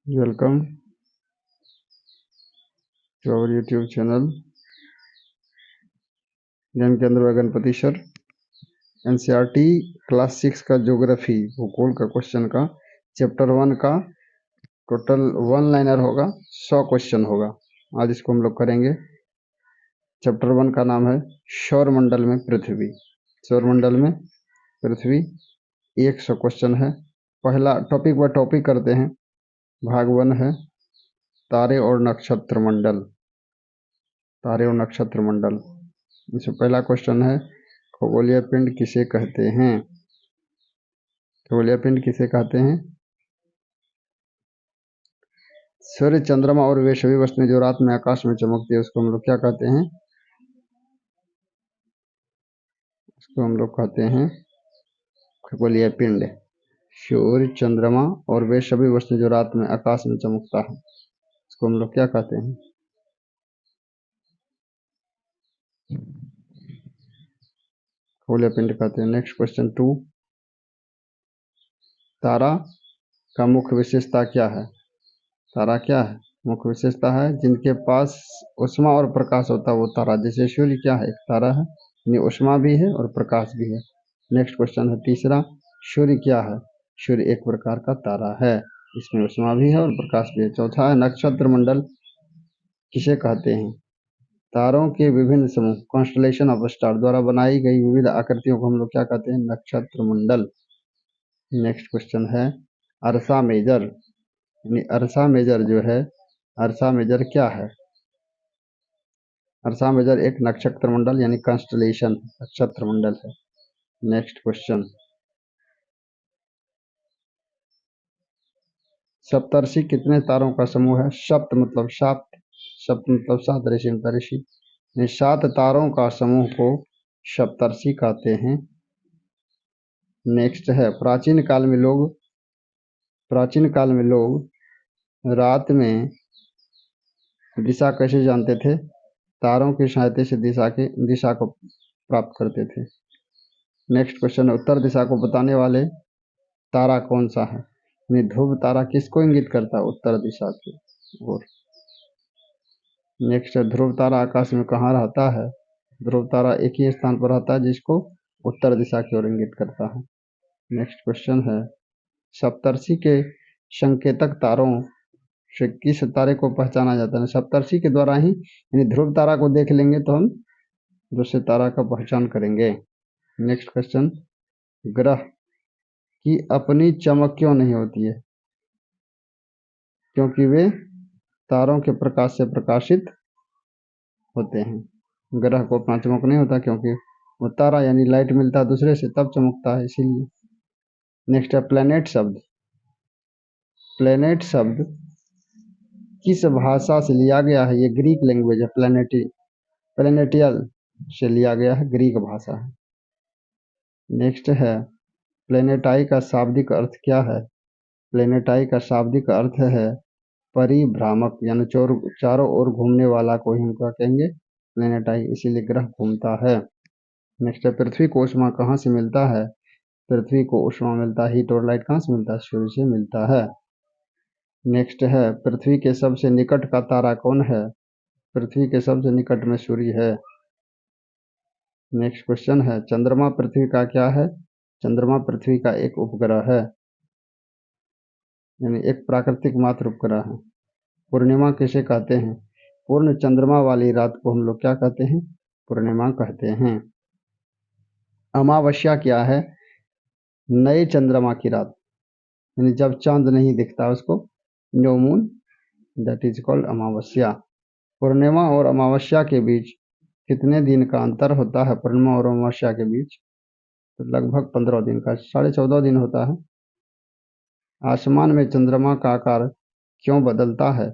Welcome to our YouTube channel ज्ञान केंद्र व गणपति सर। एनसीईआरटी क्लास 6 का ज्योग्राफी भूगोल का क्वेश्चन का चैप्टर 1 का टोटल 1 लाइनर होगा, 100 क्वेश्चन होगा। आज इसको हम लोग करेंगे। चैप्टर 1 का नाम है सौरमंडल में पृथ्वी। सौरमंडल में पृथ्वी 100 क्वेश्चन है। पहला टॉपिक बाय टॉपिक करते हैं। भाग 1 है तारे और नक्षत्र मंडल। तारे और नक्षत्र मंडल। इसमें पहला क्वेश्चन है खगोलीय पिंड किसे कहते हैं? खगोलीय पिंड किसे कहते हैं? सूर्य, चंद्रमा और वे सभी वस्तुएं जो रात में आकाश में चमकती है उसको हम लोग क्या कहते हैं? उसको हम लोग कहते हैं खगोलीय पिंड। सूर्य, चंद्रमा और वे सभी वस्तुएं जो रात में आकाश में चमकता है उसको हम लोग क्या कहते हैं? खगोलीय पिंड कहते हैं। नेक्स्ट क्वेश्चन 2, तारा का मुख्य विशेषता क्या है? तारा क्या है? मुख्य विशेषता है जिनके पास ऊष्मा और प्रकाश होता है वो तारा। जैसे सूर्य क्या है? एक तारा है, यानी ऊष्मा भी है और प्रकाश भी है। नेक्स्ट क्वेश्चन है तीसरा, सूर्य क्या है? सूर्य एक प्रकार का तारा है, इसमें ऊष्मा भी है और प्रकाश भी है। चौथा है नक्षत्र मंडल किसे कहते हैं? तारों के विभिन्न समूह कॉन्स्टलेशन ऑफ स्टार द्वारा बनाई गई विविध आकृतियों को हम लोग क्या कहते हैं? नक्षत्र मंडल। नेक्स्ट क्वेश्चन है अर्सा मेजर, यानी अर्सा मेजर जो है, अर्सा मेजर क्या है? अर्सा मेजर एक नक्षत्र मंडल यानी कॉन्स्टलेशन नक्षत्र मंडल है। नेक्स्ट क्वेश्चन, सप्तर्षि कितने तारों का समूह है? सप्त मतलब सात, सप्त मतलब सात, ऋषि मतलब ऋषि, 7 तारों का समूह को सप्तर्षि कहते हैं। नेक्स्ट है प्राचीन काल में लोग रात में दिशा कैसे जानते थे? तारों की सहायता से दिशा को प्राप्त करते थे। नेक्स्ट क्वेश्चन है उत्तर दिशा को बताने वाले तारा कौन सा है? ध्रुव तारा किसको इंगित करता है? उत्तर दिशा की ओर। नेक्स्ट है ध्रुव तारा आकाश में कहाँ रहता है? ध्रुव तारा एक ही स्थान पर रहता है जिसको उत्तर दिशा की ओर इंगित करता है। नेक्स्ट क्वेश्चन है सप्तर्षि के संकेतक तारों से किस तारे को पहचाना जाता है? सप्तर्षि के द्वारा ही, यानी ध्रुव तारा को देख लेंगे तो हम दूसरे तारा का पहचान करेंगे। नेक्स्ट क्वेश्चन, ग्रह की अपनी चमक क्यों नहीं होती है? क्योंकि वे तारों के प्रकाश से प्रकाशित होते हैं। ग्रह को अपना चमक नहीं होता क्योंकि वो तारा यानी लाइट मिलता है दूसरे से तब चमकता है, इसीलिए। नेक्स्ट है प्लेनेट शब्द। प्लेनेट शब्द किस भाषा से लिया गया है? ये ग्रीक लैंग्वेज है। प्लेनेटियल से लिया गया है, ग्रीक भाषा है। नेक्स्ट है प्लेनेटाई का शाब्दिक अर्थ क्या है? प्लेनेटाई का शाब्दिक अर्थ है परिभ्रामक, यानी चारों ओर घूमने वाला को ही हम क्या कहेंगे? प्लेनेटाई, इसीलिए ग्रह घूमता है। नेक्स्ट है पृथ्वी को ऊष्मा कहाँ से मिलता है? पृथ्वी को ऊष्मा मिलता है, हीट और लाइट कहाँ से मिलता है? सूर्य से मिलता है। नेक्स्ट है पृथ्वी के सबसे निकट का तारा कौन है? पृथ्वी के सबसे निकट में सूर्य है। नेक्स्ट क्वेश्चन है चंद्रमा पृथ्वी का क्या है? चंद्रमा पृथ्वी का एक उपग्रह है, यानी एक प्राकृतिक मात्र उपग्रह है। पूर्णिमा किसे कहते हैं? पूर्ण चंद्रमा वाली रात को हम लोग क्या कहते हैं? पूर्णिमा कहते हैं। अमावस्या क्या है? नए चंद्रमा की रात, यानी जब चांद नहीं दिखता उसको new moon, that is called अमावस्या। पूर्णिमा और अमावस्या के बीच कितने दिन का अंतर होता है? पूर्णिमा और अमावस्या के बीच तो लगभग 15 दिन का, 14.5 दिन होता है। आसमान में चंद्रमा का आकार क्यों बदलता है?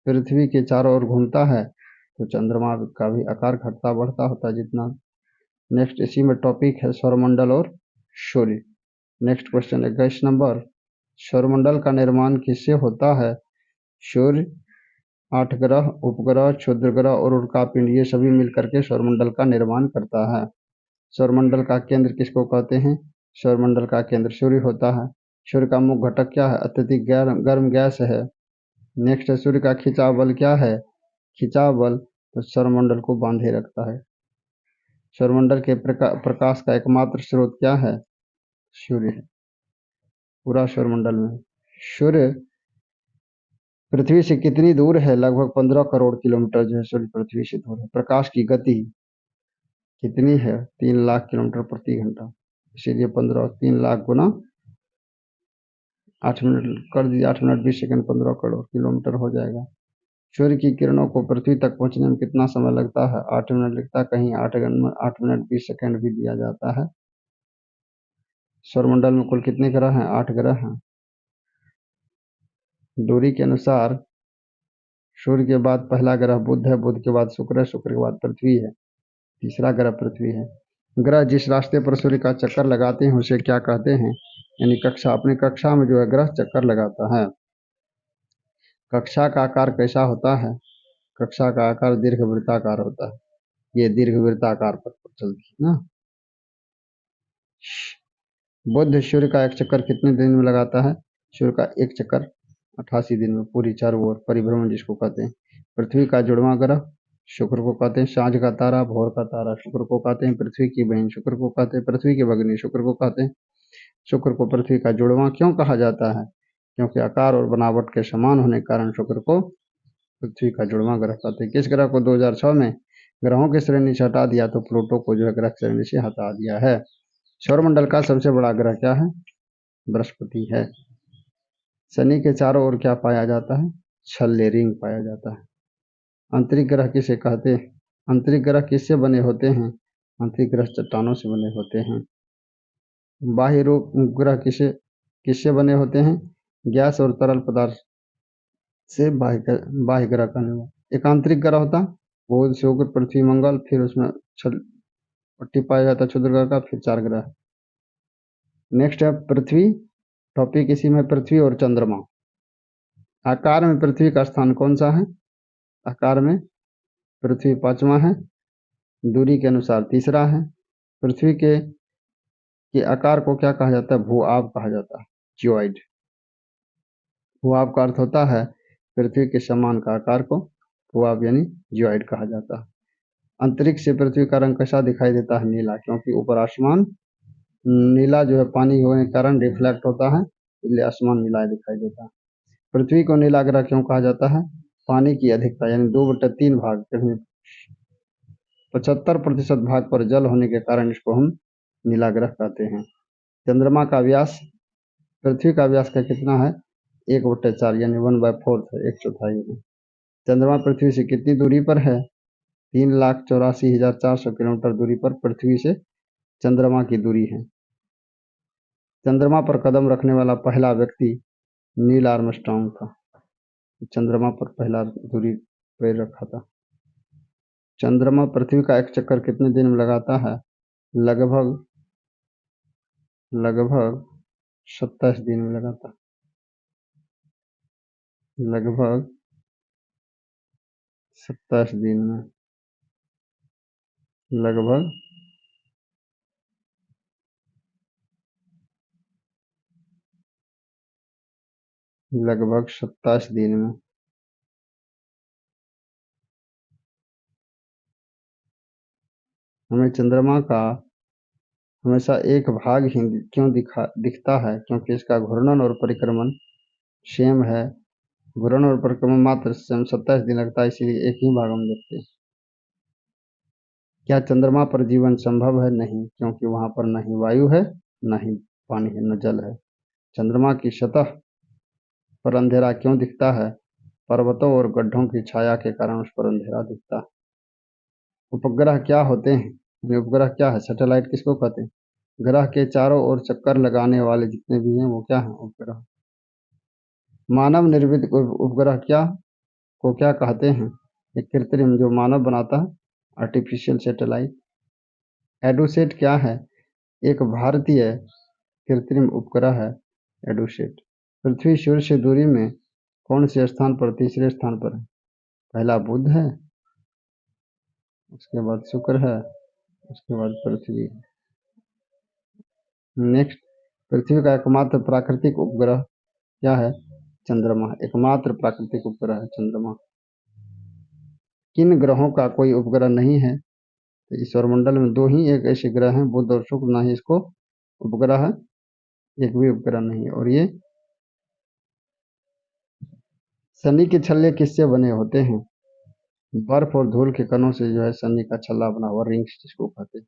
पृथ्वी के चारों ओर घूमता है तो चंद्रमा का भी आकार घटता बढ़ता होता है जितना। नेक्स्ट इसी में टॉपिक है सौरमंडल और सूर्य। नेक्स्ट क्वेश्चन है 21 नंबर, सौरमंडल का निर्माण किससे होता है? सूर्य, 8 ग्रह, उपग्रह, क्षुद्र ग्रह और उल्कापिंड, ये सभी मिलकर के सौरमंडल का निर्माण करता है। सौरमंडल का केंद्र किसको कहते हैं? सौरमंडल का केंद्र सूर्य होता है। सूर्य का मुख्य घटक क्या है? अत्यधिक गर्म गैस है। नेक्स्ट है, सूर्य का खिंचाव बल क्या है? खिंचाव बल तो सौरमंडल को बांधे रखता है। सौरमंडल के प्रकाश का एकमात्र स्रोत क्या है? सूर्य है। पूरा सौरमंडल में सूर्य पृथ्वी से कितनी दूर है? लगभग 15 करोड़ किलोमीटर जो है सूर्य पृथ्वी से दूर है। प्रकाश की गति कितनी है? 3 लाख किलोमीटर प्रति घंटा। इसीलिए 3 लाख गुना 8 मिनट कर दीजिए, 8 मिनट 20 सेकंड 15 करोड़ किलोमीटर हो जाएगा। सूर्य की किरणों को पृथ्वी तक पहुंचने में कितना समय लगता है? 8 मिनट लगता है, कहीं 8 मिनट 20 सेकंड भी दिया जाता है। सौरमंडल में कुल कितने ग्रह हैं? 8 ग्रह हैं। दूरी के अनुसार सूर्य के बाद पहला ग्रह बुध है, बुध के बाद शुक्र है, शुक्र के बाद पृथ्वी है, तीसरा ग्रह पृथ्वी है। ग्रह जिस रास्ते पर सूर्य का चक्कर लगाते हैं उसे क्या कहते हैं? यानी कक्षा, अपनी कक्षा में जो है ग्रह चक्कर लगाता है। कक्षा का आकार कैसा होता है? कक्षा का आकार दीर्घवृत्ताकार होता है। ये दीर्घवृत्ताकार पथ पर चलती है ना। बुध सूर्य का एक चक्कर कितने दिन में लगाता है? सूर्य का एक चक्कर 88 दिन में, पूरी चारों ओर परिभ्रमण जिसको कहते हैं। पृथ्वी का जुड़वां ग्रह शुक्र को कहते हैं। साँझ का तारा, भोर का तारा शुक्र को कहते हैं। पृथ्वी की बहन शुक्र को कहते हैं। पृथ्वी की भगिनी शुक्र को कहते हैं। शुक्र को पृथ्वी का जुड़वां क्यों कहा जाता है? क्योंकि आकार और बनावट के समान होने के कारण शुक्र को पृथ्वी का जुड़वां ग्रह कहते हैं। किस ग्रह को 2006 में ग्रहों की श्रेणी से हटा दिया? तो प्लूटो को जो है ग्रह श्रेणी से हटा दिया है। सौरमंडल का सबसे बड़ा ग्रह क्या है? बृहस्पति है। शनि के चारों ओर क्या पाया जाता है? छल्ले, रिंग पाया जाता है। आंतरिक ग्रह किसे कहते हैं? आंतरिक ग्रह किससे बने होते हैं? आंतरिक ग्रह चट्टानों से बने होते हैं। बाह्य रूप ग्रह किसे किससे बने होते हैं? गैस और तरल पदार्थ से बाह्य ग्रह का निर्माण। एक आंतरिक ग्रह होता बुध, शुक्र, पृथ्वी, मंगल, फिर उसमें छल पट्टी पाया जाता है क्षुद्र ग्रह का, फिर 4 ग्रह। नेक्स्ट है पृथ्वी। टॉपिक इसी में पृथ्वी और चंद्रमा। आकार में पृथ्वी का स्थान कौन सा है? आकार में पृथ्वी 5वां है। दूरी के अनुसार तीसरा है। पृथ्वी के आकार को क्या कहा जाता है? भू-आब कहा जाता है, जियोइड। भू-आब का अर्थ होता है पृथ्वी के समान का आकार को भू-आब यानी जियोइड कहा जाता है। अंतरिक्ष से पृथ्वी का रंग कैसा दिखाई देता है? नीला, क्योंकि ऊपर आसमान नीला जो है पानी होने के कारण रिफ्लेक्ट होता है, इसलिए आसमान नीला दिखाई देता है। पृथ्वी को नीला ग्रह क्यों कहा जाता है? पानी की अधिकता यानी 2/3 भाग, 75% भाग पर जल होने के कारण इसको हम नीला ग्रह कहते हैं। चंद्रमा का व्यास पृथ्वी का व्यास का कितना है? 1/4 यानी 1/4 है, 1/4 है। चंद्रमा पृथ्वी से कितनी दूरी पर है? 3,84,400 किलोमीटर दूरी पर पृथ्वी से चंद्रमा की दूरी है। चंद्रमा पर कदम रखने वाला पहला व्यक्ति नील आर्मस्ट्रांग था। चंद्रमा पर पहला दूरी पैर रखा था। चंद्रमा पृथ्वी का एक चक्कर कितने दिन में लगाता है? लगभग 27 दिन में लगाता है। लगभग 27 दिन में। लगभग 27 दिन में। हमें चंद्रमा का हमेशा एक भाग ही क्यों दिखता है? क्योंकि इसका घूर्णन और परिक्रमण सेम है। घूर्णन और परिक्रमण मात्र 27 दिन लगता है, इसीलिए एक ही भाग हम देखते हैं। क्या चंद्रमा पर जीवन संभव है? नहीं, क्योंकि वहां पर न ही वायु है, न ही पानी है, न जल है। चंद्रमा की सतह पर अंधेरा क्यों दिखता है? पर्वतों और गड्ढों की छाया के कारण उस पर अंधेरा दिखता है। उपग्रह क्या होते हैं? ये उपग्रह क्या है? सैटेलाइट किसको कहते हैं? ग्रह के चारों ओर चक्कर लगाने वाले जितने भी हैं वो क्या हैं? उपग्रह। मानव निर्मित उपग्रह को क्या कहते हैं? एक कृत्रिम जो मानव बनाता है, आर्टिफिशियल सैटेलाइट। एडुसेट क्या है? एक भारतीय कृत्रिम उपग्रह है एडुसेट। पृथ्वी सूर्य से दूरी में कौन से स्थान पर तीसरे स्थान पर है? पहला बुध है, उसके बाद शुक्र है, उसके बाद पृथ्वी। नेक्स्ट, पृथ्वी का एकमात्र प्राकृतिक उपग्रह क्या है? चंद्रमा। एकमात्र प्राकृतिक उपग्रह है चंद्रमा। किन ग्रहों का कोई उपग्रह नहीं है? तो इस सौरमंडल में दो ही एक ऐसे ग्रह हैं, बुध और शुक्र, ना ही इसको उपग्रह है, एक भी उपग्रह नहीं है। और ये शनि के छल्ले किससे बने होते हैं? बर्फ और धूल के कणों से जो है शनि का छल्ला बना हुआ, रिंग्स जिसको कहते हैं।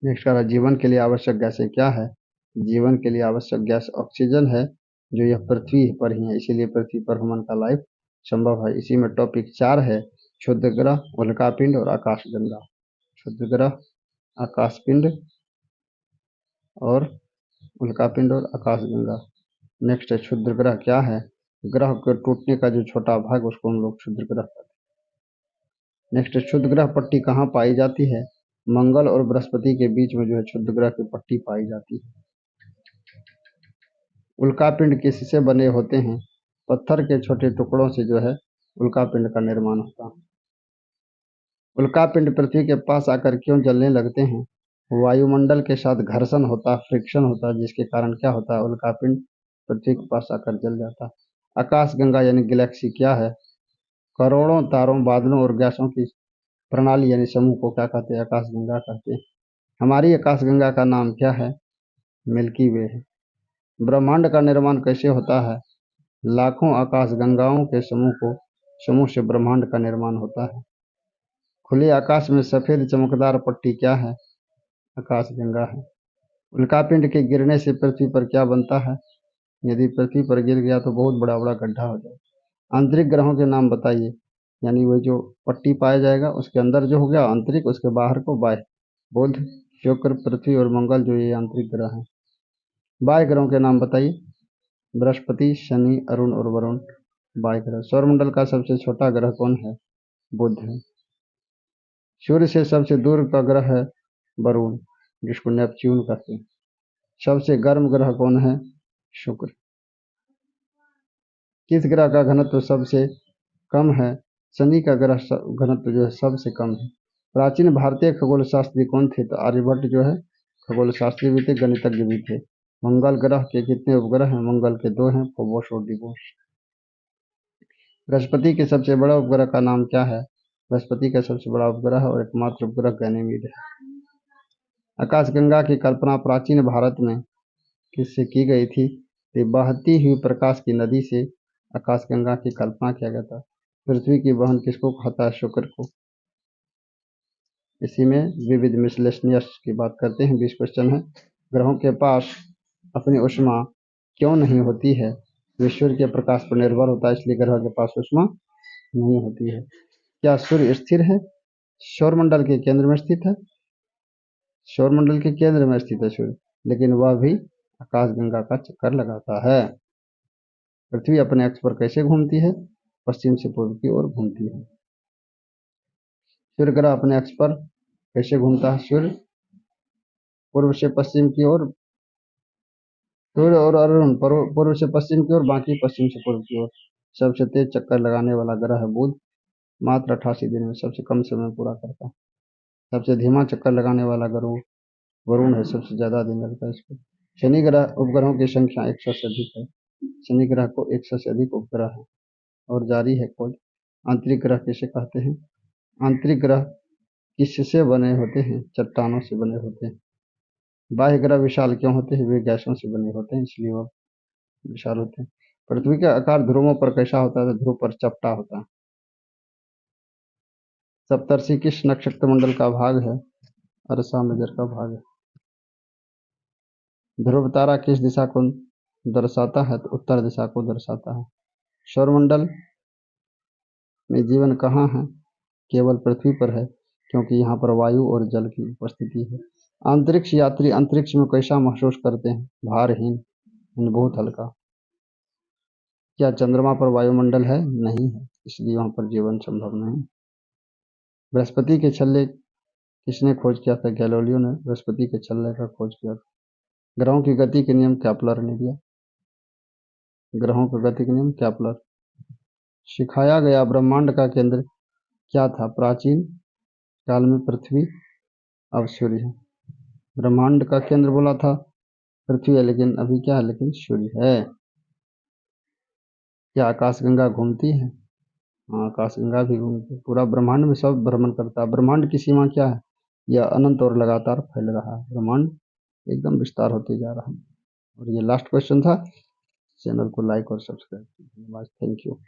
नेक्स्ट कह रहा है, जीवन के लिए आवश्यक गैसें क्या है? जीवन के लिए आवश्यक गैस ऑक्सीजन है, जो यह पृथ्वी पर ही है, इसीलिए पृथ्वी पर ह्यूमन का लाइफ संभव है। इसी में टॉपिक 4 है, क्षुद्र ग्रह, उल्कापिंड और आकाशगंगा। क्षुद्र ग्रह, आकाशपिंड और उल्कापिंड और आकाशगंगा। नेक्स्ट है, क्षुद्र ग्रह क्या है? ग्रह के टूटने का जो छोटा भाग, उसको हम लोग क्षुद्र ग्रह कहते हैं। नेक्स्ट, क्षुद्र ग्रह पट्टी कहाँ पाई जाती है? मंगल और बृहस्पति के बीच में जो है क्षुद्र ग्रह की पट्टी पाई जाती है। उल्कापिंड किससे बने होते हैं? पत्थर के छोटे टुकड़ों से जो है उल्कापिंड का निर्माण होता है। उल्कापिंड पृथ्वी के पास आकर क्यों जलने लगते हैं? वायुमंडल के साथ घर्षण होता है, फ्रिक्शन होता है, जिसके कारण क्या होता है? उल्कापिंड पृथ्वी के पास आकर जल जाता है। आकाशगंगा यानी गैलेक्सी क्या है? करोड़ों तारों, बादलों और गैसों की प्रणाली यानी समूह को क्या कहते हैं? आकाशगंगा कहते हैं। हमारी आकाशगंगा का नाम क्या है? मिल्की वे है। ब्रह्मांड का निर्माण कैसे होता है? लाखों आकाशगंगाओं के समूह से ब्रह्मांड का निर्माण होता है। खुले आकाश में सफेद चमकदार पट्टी क्या है? आकाशगंगा है। उल्कापिंड के गिरने से पृथ्वी पर क्या बनता है? यदि पृथ्वी पर गिर गया तो बहुत बड़ा बड़ा गड्ढा हो जाए। आंतरिक ग्रहों के नाम बताइए, यानी वो जो पट्टी पाया जाएगा उसके अंदर जो हो गया आंतरिक, उसके बाहर को बाह्य। बुध, शुक्र, पृथ्वी और मंगल जो ये आंतरिक ग्रह हैं। बाह्य ग्रहों के नाम बताइए। बृहस्पति, शनि, अरुण और वरुण बाह्य ग्रह। सौरमंडल का सबसे छोटा ग्रह कौन है? बुध है। सूर्य से सबसे दूर का ग्रह है वरुण, जिसको नेपच्यून कहते हैं। सबसे गर्म ग्रह कौन है? शुक्र। किस ग्रह का घनत्व सबसे कम है? शनि का ग्रह घनत्व जो है सबसे कम है। प्राचीन भारतीय खगोल शास्त्री कौन थे? तो आर्यभट्ट जो है खगोल शास्त्री भी थे, गणितज्ञ भी थे। मंगल ग्रह के कितने उपग्रह हैं? मंगल के 2 हैं, फोबोस और डिमोस। बृहस्पति के सबसे बड़ा उपग्रह का नाम क्या है? बृहस्पति का सबसे बड़ा उपग्रह और एकमात्र उपग्रह गैनीमेड है। आकाशगंगा की कल्पना प्राचीन भारत में किससे की गई थी? तो बहती हुई प्रकाश की नदी से आकाशगंगा की कल्पना किया गया था। पृथ्वी की बहन किसको कहता है? शुक्र को। इसी में विविध मिसलेनियस की बात करते हैं। 20 क्वेश्चन है। ग्रहों के पास अपनी ऊष्मा क्यों नहीं होती है? वे सूर्य के प्रकाश पर निर्भर होता है, इसलिए ग्रह के पास ऊष्मा नहीं होती है। क्या सूर्य स्थिर है? सौरमंडल के केंद्र में स्थित है। सौरमंडल के केंद्र में स्थित है सूर्य, लेकिन वह भी आकाशगंगा का चक्कर लगाता है। पृथ्वी अपने अक्ष पर कैसे घूमती है? पश्चिम से पूर्व की ओर घूमती है। सूर्य ग्रह अपने अक्ष पर कैसे घूमता है? सूर्य पूर्व से पश्चिम की ओर, सूर्य और अरुण पूर्व से पश्चिम की ओर, बाकी पश्चिम से पूर्व की ओर। सबसे तेज चक्कर लगाने वाला ग्रह है बुध, मात्र 88 दिन में सबसे कम समय पूरा करता है। सबसे धीमा चक्कर लगाने वाला ग्रह वरुण है, सबसे ज्यादा दिन लगता है इसको। शनि ग्रह उपग्रहों की संख्या 100 से अधिक है। शनि ग्रह को 100 से अधिक उपग्रह है। और जारी है खोज। आंतरिक ग्रह किसे कहते हैं? आंतरिक ग्रह किससे बने होते हैं? चट्टानों से बने होते हैं। बाह्य ग्रह विशाल क्यों होते हैं? वे गैसों से बने होते हैं, इसलिए वो विशाल होते हैं। पृथ्वी का आकार ध्रुवों पर कैसा होता है? ध्रुव पर चपटा होता है। सप्तर्षि किस नक्षत्र मंडल का भाग है? अर्सा मेजर का भाग है। ध्रुव तारा किस दिशा को दर्शाता है? तो उत्तर दिशा को दर्शाता है। सौरमंडल में जीवन कहाँ है? केवल पृथ्वी पर है, क्योंकि यहाँ पर वायु और जल की उपस्थिति है। अंतरिक्ष यात्री अंतरिक्ष में कैसा महसूस करते हैं? भारहीन, बहुत हल्का। क्या चंद्रमा पर वायुमंडल है? नहीं है, इसलिए वहां पर जीवन संभव नहीं। बृहस्पति के छल्ले किसने खोज किया था? गैलीलियो ने बृहस्पति के छल्ले का खोज किया था। ग्रहों की गति के नियम केपलर ने दिया। ग्रहों की गति के नियम केपलर। सिखाया गया ब्रह्मांड का केंद्र क्या था? प्राचीन काल में पृथ्वी, अब सूर्य है। ब्रह्मांड का केंद्र बोला था पृथ्वी है, लेकिन अभी क्या है, लेकिन सूर्य है। क्या आकाशगंगा घूमती है? हाँ, आकाशगंगा भी घूमती है। पूरा ब्रह्मांड में सब भ्रमण करता है। ब्रह्मांड की सीमा क्या है? यह अनंत और लगातार फैल रहा है। ब्रह्मांड एकदम विस्तार होते जा रहा है। और ये लास्ट क्वेश्चन था। चैनल को लाइक और सब्सक्राइब कीजिए। धन्यवाद। Thank you.